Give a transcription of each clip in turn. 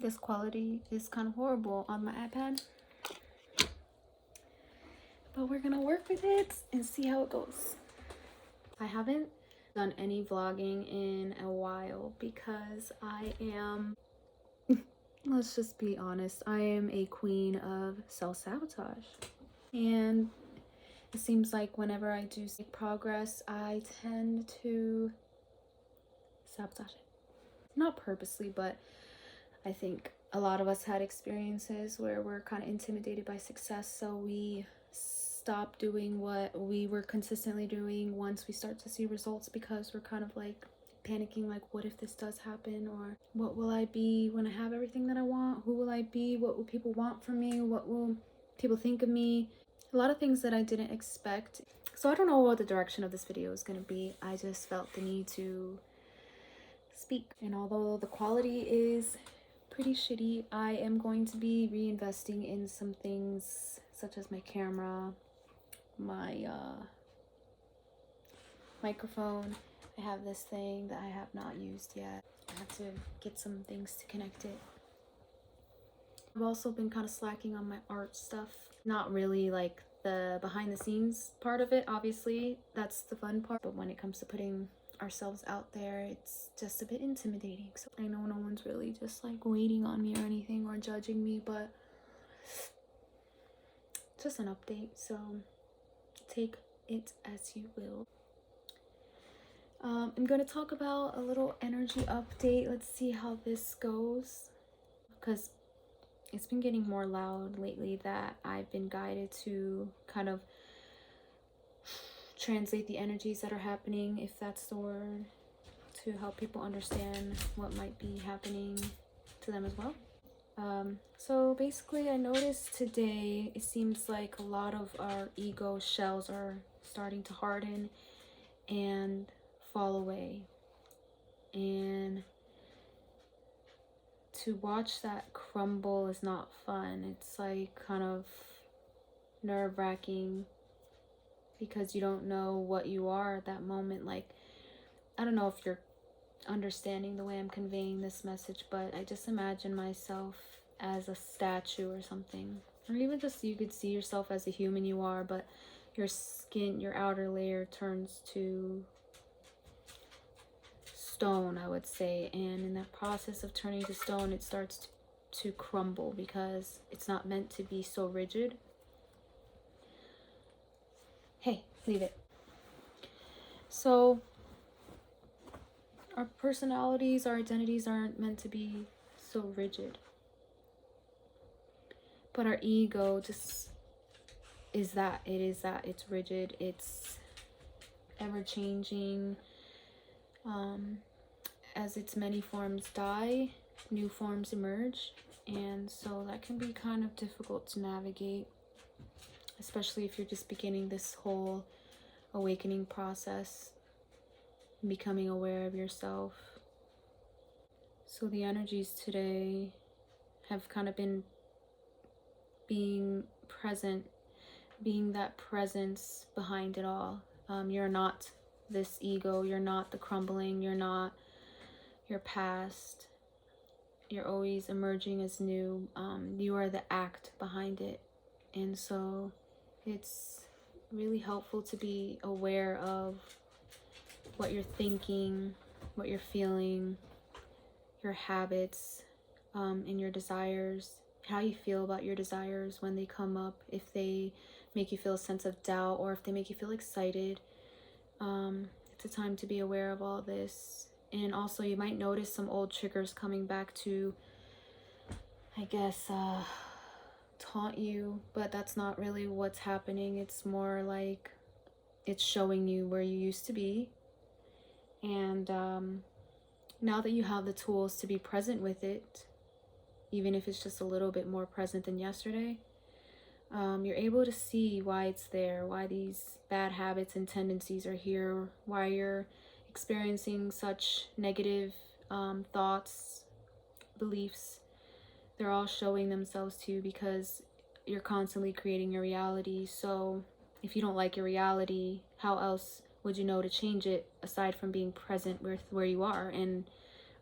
This quality is kind of horrible on my iPad, but we're gonna work with it and see how it goes. I haven't done any vlogging in a while because I am, let's just be honest, I am a queen of self-sabotage. And it seems like whenever I do make progress, I tend to sabotage it. Not purposely, but I think a lot of us had experiences where we're kind of intimidated by success, so we stop doing what we were consistently doing once we start to see results, because we're kind of like panicking, like, what if this does happen, or what will I be when I have everything that I want? Who will I be? What will people want from me? What will people think of me? A lot of things that I didn't expect. So I don't know what the direction of this video is going to be. I just felt the need to speak, and although the quality is pretty shitty, I am going to be reinvesting in some things such as my camera, my microphone. I have this thing that I have not used yet. I have to get some things to connect it. I've also been kind of slacking on my art stuff. Not really like the behind the scenes part of it, obviously that's the fun part, but when it comes to putting ourselves out there, it's just a bit intimidating. So I know no one's really just like waiting on me or anything or judging me, but just an update, so take it as you will. I'm going to talk about a little energy update. Let's see how this goes, because it's been getting more loud lately that I've been guided to kind of translate the energies that are happening, if that's the word, to help people understand what might be happening to them as well. So basically, I noticed today it seems like a lot of our ego shells are starting to harden and fall away, and to watch that crumble is not fun. It's like kind of nerve-wracking because you don't know what you are at that moment. Like, I don't know if you're understanding the way I'm conveying this message, but I just imagine myself as a statue or something, or even just you could see yourself as a human you are, but your skin, your outer layer turns to stone, I would say, and in that process of turning to stone, it starts to crumble because it's not meant to be so rigid. Hey, leave it. So our personalities, our identities aren't meant to be so rigid, but our ego just is that. It is that. It's rigid, it's ever-changing. As its many forms die, new forms emerge, and so that can be kind of difficult to navigate, especially if you're just beginning this whole awakening process, becoming aware of yourself. So the energies today have kind of been being present, being that presence behind it all. You're not this ego, you're not the crumbling, you're not your past, you're always emerging as new. You are the act behind it, and so it's really helpful to be aware of what you're thinking, what you're feeling, your habits, and your desires, how you feel about your desires when they come up, if they make you feel a sense of doubt or if they make you feel excited. It's a time to be aware of all this. And also you might notice some old triggers coming back to, I guess, taunt you, but that's not really what's happening. It's more like it's showing you where you used to be, and now that you have the tools to be present with it, even if it's just a little bit more present than yesterday, you're able to see why it's there, why these bad habits and tendencies are here, why you're experiencing such negative thoughts, beliefs. They're all showing themselves to you because you're constantly creating your reality. So if you don't like your reality, how else would you know to change it aside from being present with where you are and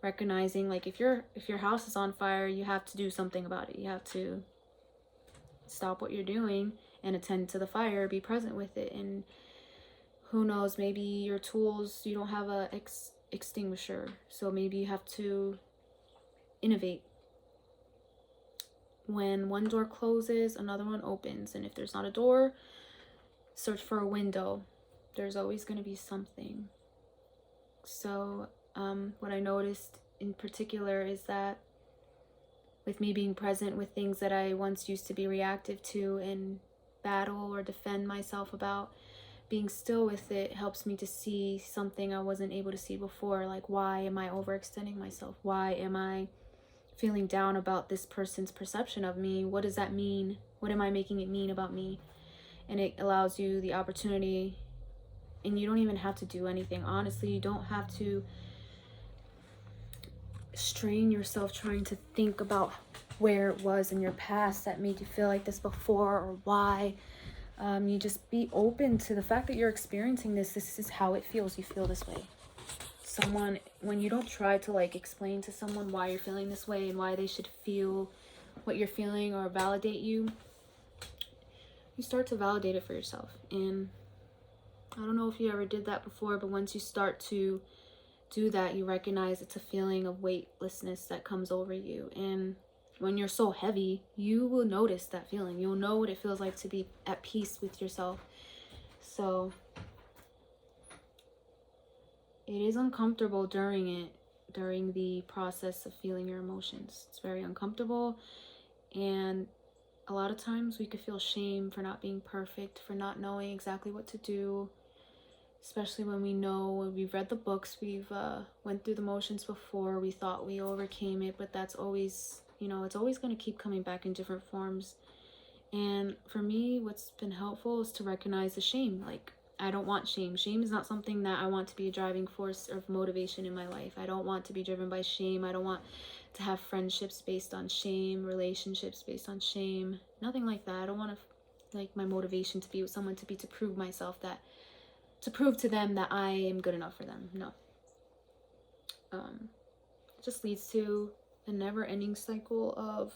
recognizing, like, if your house is on fire, you have to do something about it. You have to stop what you're doing and attend to the fire, be present with it. And who knows, maybe your tools, you don't have a extinguisher, so maybe you have to innovate. When one door closes, another one opens. And if there's not a door, search for a window. There's always going to be something. So what I noticed in particular is that with me being present with things that I once used to be reactive to and battle or defend myself about, being still with it helps me to see something I wasn't able to see before. Like, why am I overextending myself? Why am I feeling down about this person's perception of me? What does that mean? What am I making it mean about me? And it allows you the opportunity, and you don't even have to do anything. Honestly, you don't have to strain yourself trying to think about where it was in your past that made you feel like this before, or why. You just be open to the fact that you're experiencing this. This is how it feels. You feel this way. When you don't try to like explain to someone why you're feeling this way and why they should feel what you're feeling or validate you, you start to validate it for yourself. And I don't know if you ever did that before, but once you start to do that, you recognize it's a feeling of weightlessness that comes over you. And when you're so heavy, you will notice that feeling. You'll know what it feels like to be at peace with yourself. So it is uncomfortable during the process of feeling your emotions. It's very uncomfortable. And a lot of times we could feel shame for not being perfect, for not knowing exactly what to do. Especially when we've read the books, we've went through the motions before, we thought we overcame it, but that's always, it's always going to keep coming back in different forms. And for me, what's been helpful is to recognize the shame. Like, I don't want shame. Shame is not something that I want to be a driving force of motivation in my life. I don't want to be driven by shame. I don't want to have friendships based on shame, relationships based on shame, nothing like that. I don't want to, like, my motivation to be with someone to prove to prove to them that I am good enough for them. No. It just leads to a never-ending cycle of,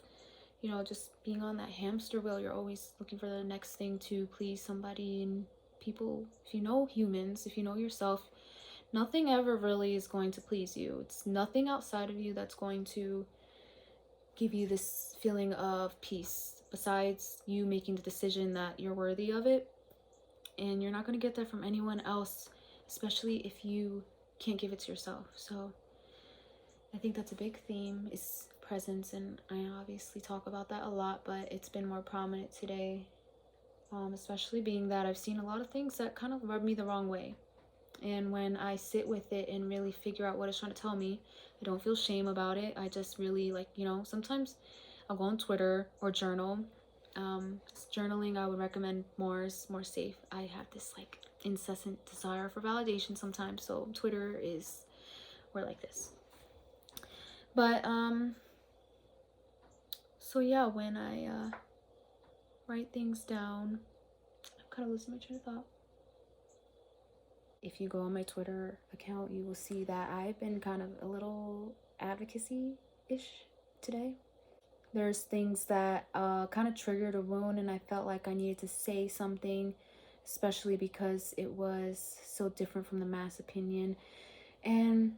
just being on that hamster wheel. You're always looking for the next thing to please somebody. And people, if you know humans, if you know yourself, nothing ever really is going to please you. It's nothing outside of you that's going to give you this feeling of peace, besides you making the decision that you're worthy of it. And you're not going to get that from anyone else, especially if you can't give it to yourself. So I think that's a big theme, is presence. And I obviously talk about that a lot, but it's been more prominent today, especially being that I've seen a lot of things that kind of rub me the wrong way. And when I sit with it and really figure out what it's trying to tell me, I don't feel shame about it. I just really, sometimes I'll go on Twitter or journal. Journaling I would recommend more safe. I have this like incessant desire for validation sometimes, so Twitter is more like this. But so yeah, when I write things down, I'm kind of losing my train of thought. If you go on my Twitter account, you will see that I've been kind of a little advocacy-ish today. There's things that kind of triggered a wound, and I felt like I needed to say something, especially because it was so different from the mass opinion. And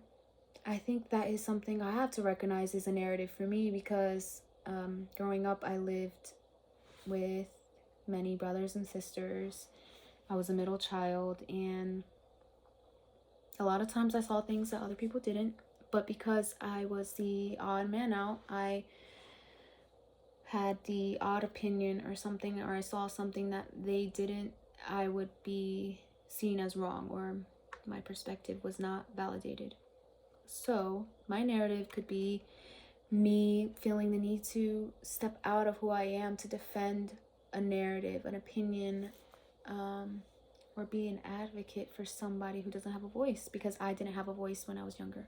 I think that is something I have to recognize as a narrative for me, because growing up, I lived with many brothers and sisters. I was a middle child, and a lot of times I saw things that other people didn't. But because I was the odd man out, I had the odd opinion or something, or I saw something that they didn't, I would be seen as wrong, or my perspective was not validated. So my narrative could be me feeling the need to step out of who I am to defend a narrative, an opinion, or be an advocate for somebody who doesn't have a voice, because I didn't have a voice when I was younger.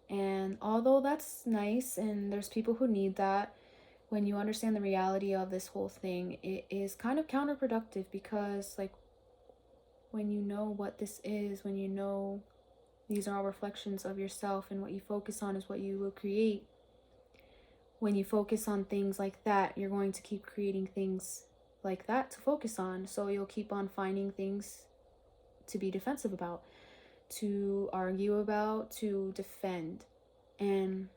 And although that's nice, and there's people who need that, when you understand the reality of this whole thing, it is kind of counterproductive, because like when you know what this is, when you know These are all reflections of yourself, and what you focus on is what you will create. When you focus on things like that, you're going to keep creating things like that to focus on. So you'll keep on finding things to be defensive about, to argue about, to defend. And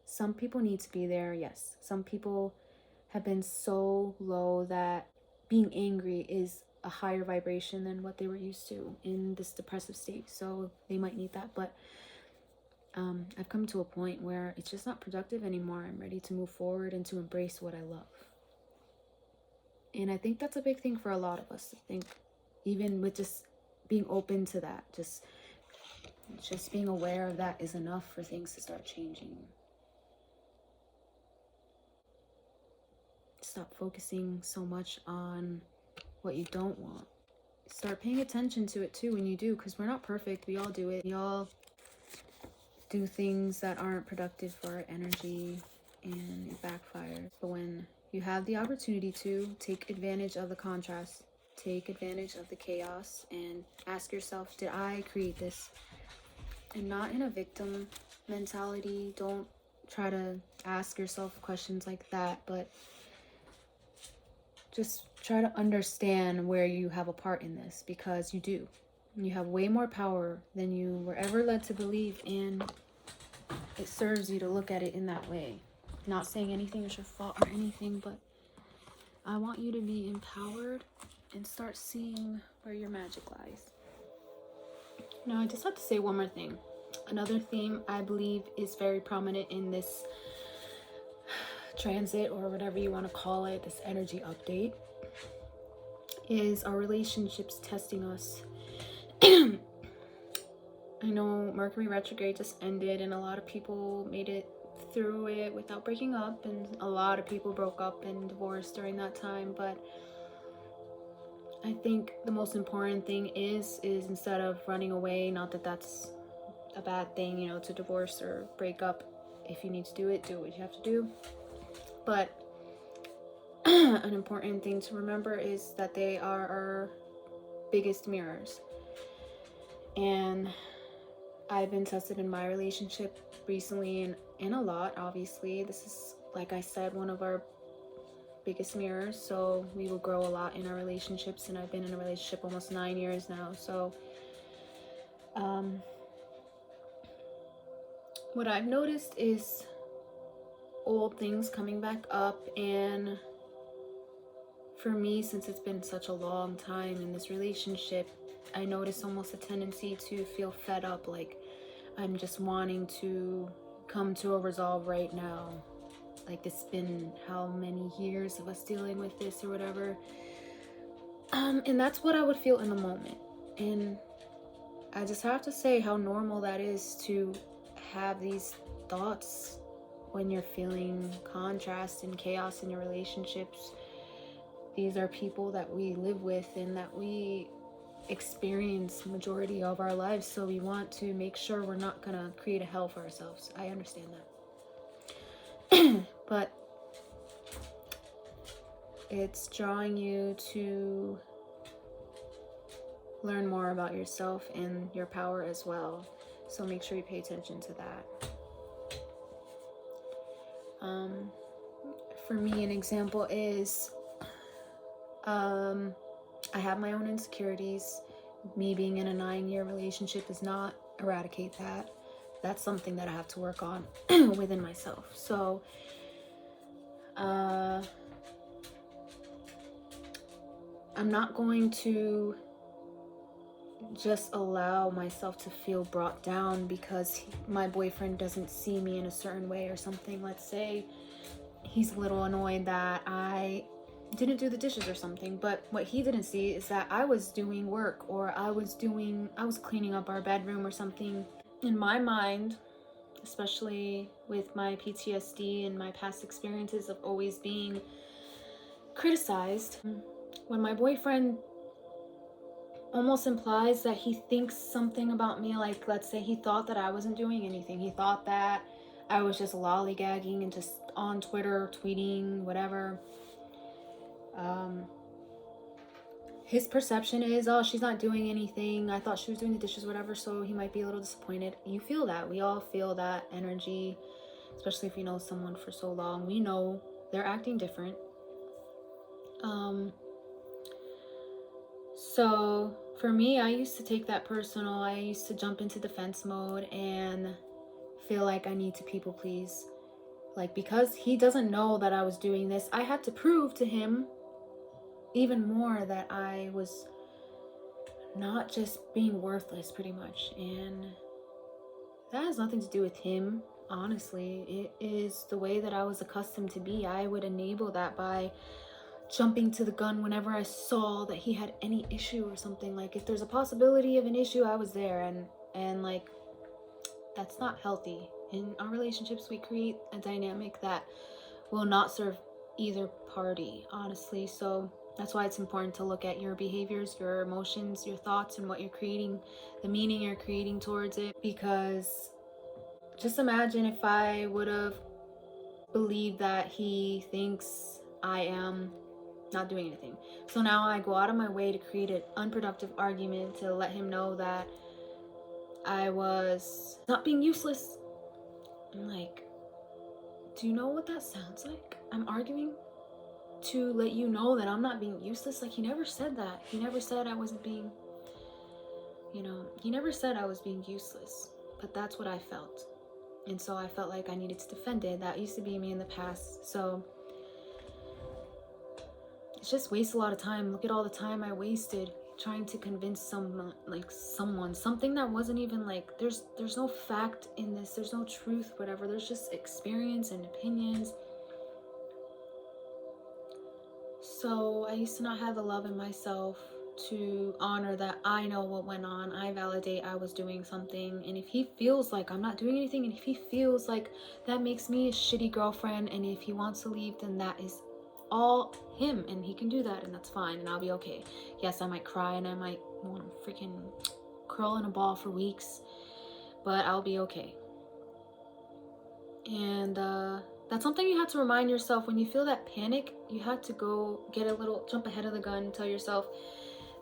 some people need to be there, yes. Some people have been so low that being angry is a higher vibration than what they were used to in this depressive state. So they might need that. But I've come to a point where it's just not productive anymore. I'm ready to move forward and to embrace what I love. And I think that's a big thing for a lot of us. I think even with just being open to that, just being aware of that is enough for things to start changing. Stop focusing so much on what you don't want. Start paying attention to it too when you do, because we're not perfect. We all do it. We all do things that aren't productive for our energy, and it backfires. But when you have the opportunity to take advantage of the contrast, take advantage of the chaos, and ask yourself, did I create this? And not in a victim mentality. Don't try to ask yourself questions like that, but just try to understand where you have a part in this, because you do. You have way more power than you were ever led to believe, and it serves you to look at it in that way. Not saying anything is your fault or anything, but I want you to be empowered and start seeing where your magic lies. Now, I just have to say one more thing. Another theme I believe is very prominent in this transit, or whatever you want to call it, this energy update, is our relationships testing us. I know Mercury retrograde just ended, and a lot of people made it through it without breaking up, and a lot of people broke up and divorced during that time. But I think the most important thing is instead of running away, not that that's a bad thing, you know, to divorce or break up. If you need to do it, do what you have to do. But an important thing to remember is that they are our biggest mirrors. And I've been tested in my relationship recently, and a lot, obviously. This is, like I said, one of our biggest mirrors. So we will grow a lot in our relationships, and I've been in a relationship almost 9 years now. So what I've noticed is old things coming back up. And for me, since it's been such a long time in this relationship, I notice almost a tendency to feel fed up, like I'm just wanting to come to a resolve right now. Like, it's been how many years of us dealing with this or whatever. And that's what I would feel in the moment. And I just have to say how normal that is to have these thoughts when you're feeling contrast and chaos in your relationships. These are people that we live with and that we experience majority of our lives, so we want to make sure we're not gonna create a hell for ourselves. I understand that. But it's drawing you to learn more about yourself and your power as well, so make sure you pay attention to that. For me, an example is I have my own insecurities. Me being in a 9-year relationship does not eradicate that. That's something that I have to work on within myself. So I'm not going to just allow myself to feel brought down because my boyfriend doesn't see me in a certain way or something. Let's say he's a little annoyed that I didn't do the dishes or something, but what he didn't see is that I was doing work, or I was cleaning up our bedroom or something. In my mind, especially with my PTSD and my past experiences of always being criticized, when my boyfriend almost implies that he thinks something about me, like let's say he thought that I wasn't doing anything, he thought that I was just lollygagging and just on Twitter tweeting whatever, his perception is, oh, she's not doing anything, I thought she was doing the dishes, whatever, so he might be a little disappointed. You feel that. We all feel that energy, especially if you know someone for so long. We know they're acting different. So for me, I used to take that personal. I used to jump into defense mode and feel like I need to people please. Like, because he doesn't know that I was doing this, I had to prove to him even more that I was not just being worthless, pretty much. And that has nothing to do with him, honestly. It is the way that I was accustomed to be. I would enable that by jumping to the gun whenever I saw that he had any issue or something. Like, if there's a possibility of an issue, I was there. And like, that's not healthy. In our relationships, we create a dynamic that will not serve either party, honestly. So that's why it's important to look at your behaviors, your emotions, your thoughts, and what you're creating, the meaning you're creating towards it. Because just imagine if I would have believed that he thinks I am not doing anything. So now I go out of my way to create an unproductive argument to let him know that I was not being useless. I'm like, do you know what that sounds like? I'm arguing to let you know that I'm not being useless. Like, he never said that. He never said I wasn't being, he never said I was being useless. But that's what I felt. And so I felt like I needed to defend it. That used to be me in the past. So it just wastes a lot of time. Look at all the time I wasted trying to convince someone, something that wasn't even like, there's no fact in this, there's no truth, whatever. There's just experience and opinions. So I used to not have the love in myself to honor that I know what went on. I validate I was doing something. And if he feels like I'm not doing anything, and if he feels like that makes me a shitty girlfriend, and if he wants to leave, then that is all him, and he can do that, and that's fine, and I'll be okay. Yes, I might cry and I might want to freaking curl in a ball for weeks, but I'll be okay. And that's something you have to remind yourself. When you feel that panic, you have to go get a little jump ahead of the gun and tell yourself,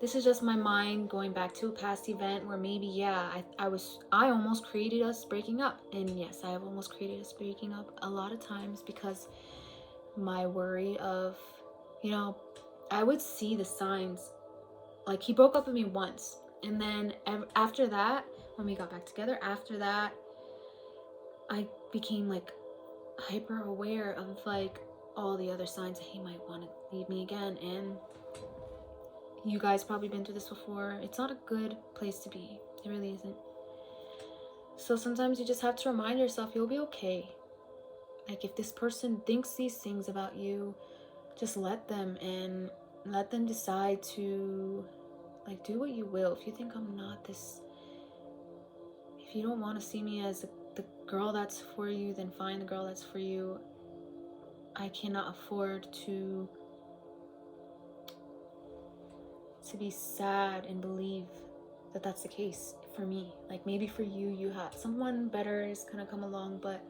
this is just my mind going back to a past event where maybe, yeah, I almost created us breaking up. And yes, I have almost created us breaking up a lot of times because my worry of, I would see the signs. Like, he broke up with me once, and then after that, when we got back together, after that, I became like hyper aware of like all the other signs that he might want to leave me again. And you guys probably been through this before. It's not a good place to be. It really isn't. So sometimes you just have to remind yourself you'll be okay. Like, if this person thinks these things about you, just let them, and let them decide to like do what you will. If you think I'm not this, if you don't want to see me as the girl that's for you, then find the girl that's for you. I cannot afford to be sad and believe that that's the case for me. Like, maybe for you, you have someone better is gonna come along, but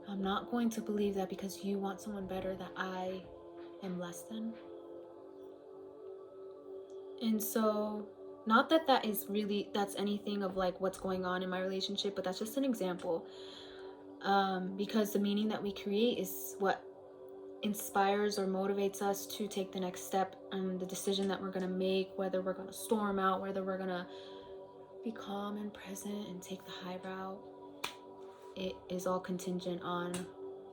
I'm not going to believe that because you want someone better that I am less than. And so, not that that's anything of like what's going on in my relationship, but that's just an example. Because the meaning that we create is what inspires or motivates us to take the next step and the decision that we're going to make, whether we're going to storm out, whether we're going to be calm and present and take the high route. It is all contingent on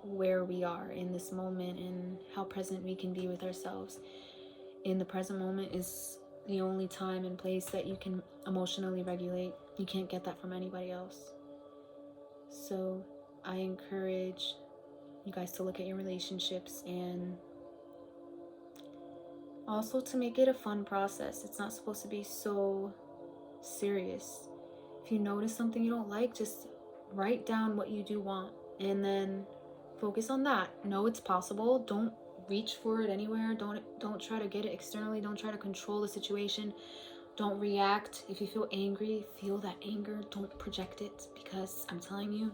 where we are in this moment and how present we can be with ourselves. In the present moment is the only time and place that you can emotionally regulate. You can't get that from anybody else. So I encourage you guys to look at your relationships and also to make it a fun process. It's not supposed to be so serious. If you notice something you don't like, just write down what you do want and then focus on that. Know it's possible. Don't reach for it anywhere. Don't try to get it externally. Don't try to control the situation. Don't react. If you feel angry, feel that anger. Don't project it, because I'm telling you,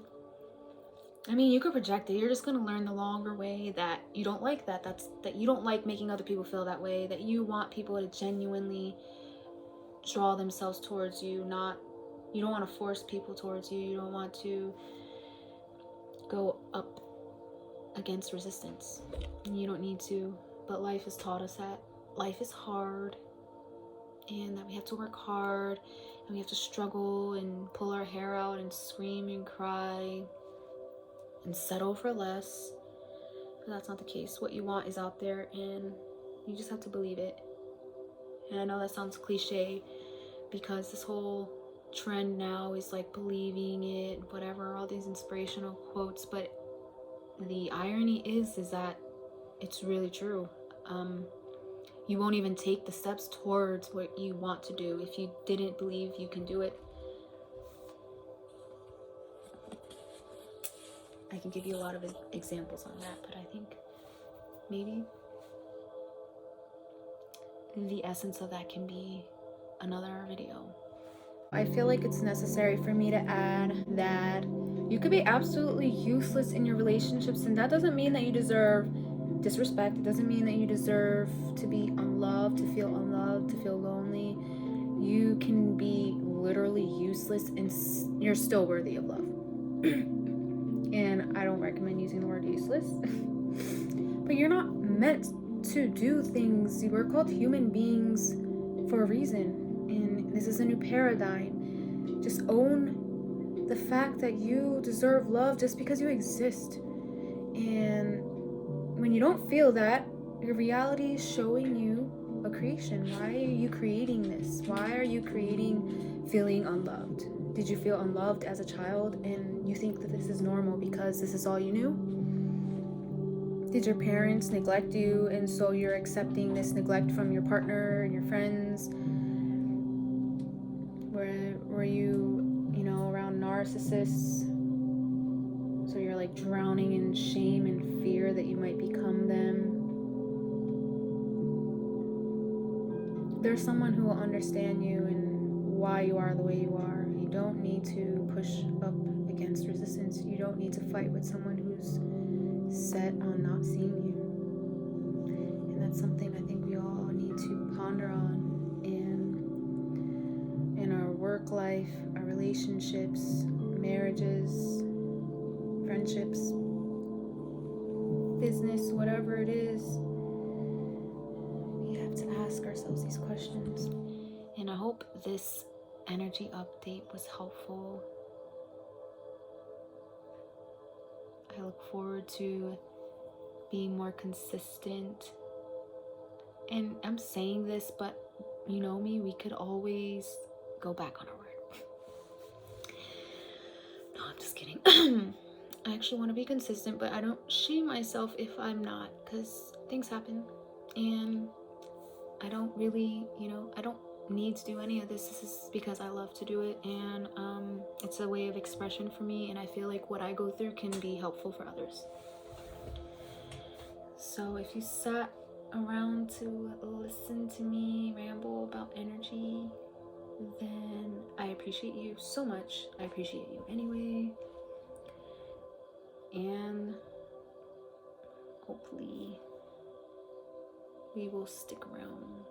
I mean, you could project it. You're just gonna learn the longer way that you don't like that. That you don't like making other people feel that way. That you want people to genuinely draw themselves towards you. You don't want to force people towards you. You don't want to go up against resistance. You don't need to. But life has taught us that life is hard, and that we have to work hard, and we have to struggle and pull our hair out and scream and cry and settle for less. But that's not the case. What you want is out there, and you just have to believe it. And I know that sounds cliche, because this whole trend now is like believing it, whatever, all these inspirational quotes. But the irony is that it's really true. You won't even take the steps towards what you want to do if you didn't believe you can do it. I can give you a lot of examples on that, but I think maybe the essence of that can be another video. I feel like it's necessary for me to add that you could be absolutely useless in your relationships, and that doesn't mean that you deserve disrespect. It doesn't mean that you deserve to be unloved, to feel lonely. You can be literally useless and you're still worthy of love. And I don't recommend using the word useless. But you're not meant to do things. We're called human beings for a reason, and this is a new paradigm. Just own the fact that you deserve love just because you exist. And when you don't feel that, your reality is showing you a creation. Why are you creating this? Why are you creating feeling unloved? Did you feel unloved as a child and you think that this is normal because this is all you knew? Did your parents neglect you and so you're accepting this neglect from your partner and your friends? Were you around narcissists? So you're like drowning in shame and fear that you might become them. There's someone who will understand you and why you are the way you are. You don't need to push up against resistance. You don't need to fight with someone who's set on not seeing you. And that's something I think we all need to ponder on in our work life, our relationships, marriages, friendships, business, whatever it is. We have to ask ourselves these questions. And I hope this energy update was helpful. I look forward to being more consistent. And I'm saying this, but you know me, we could always go back on our word. No, I'm just kidding. I actually want to be consistent, but I don't shame myself if I'm not, because things happen. And I don't really, I don't need to do any of this. This is because I love to do it, and it's a way of expression for me, and I feel like what I go through can be helpful for others. So if you sat around to listen to me ramble about energy, then I appreciate you so much. I appreciate you anyway, and hopefully we will stick around